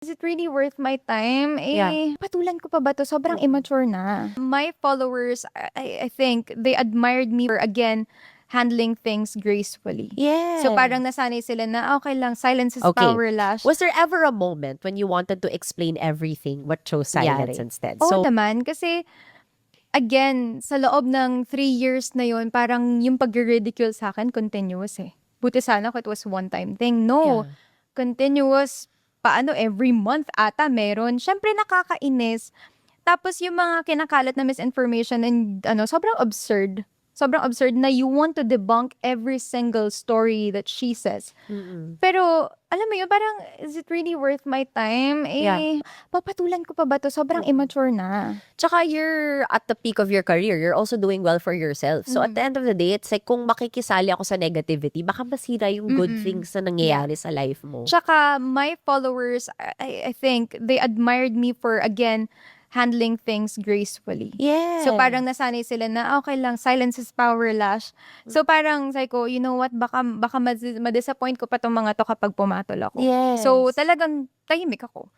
Is it really worth my time? Yeah. Patulan ko pa ba 'to? Sobrang immature na. My followers, I think they admired me for, again, handling things gracefully. So parang Yes. nasanay sila na, okay lang, silence is Okay. power, Lash. Was there ever a moment when you wanted to explain everything but chose silence Nangyari. instead? Oo So, naman, kasi again, sa loob ng 3 years na yun, parang yung pagre-ridicule sa'kin continuous, eh. Buti sana kung it was one time thing. No, yeah. continuous. Paano every month ata meron. Siyempre nakakainis. Tapos yung mga kinakalat na misinformation and sobrang absurd. Sobrang absurd na you want to debunk every single story that she says. Mm-mm. Pero, alam mo yun, parang, is it really worth my time? Yeah. Papatulan ko pa ba 'to? Sobrang immature na. Tsaka you're at the peak of your career. You're also doing well for yourself. So at the end of the day, it's like kung makikisali ako sa negativity, baka masira yung good things na nangyayari sa life mo. Tsaka my followers, I think they admired me for, again, handling things gracefully. Yes. So parang nasanay sila na, okay lang, silence is power, Lash. So parang sabi ko, you know what, baka ma-disappoint ko pa tong mga to kapag pumatol ako. Yes. So talagang tahimik ako.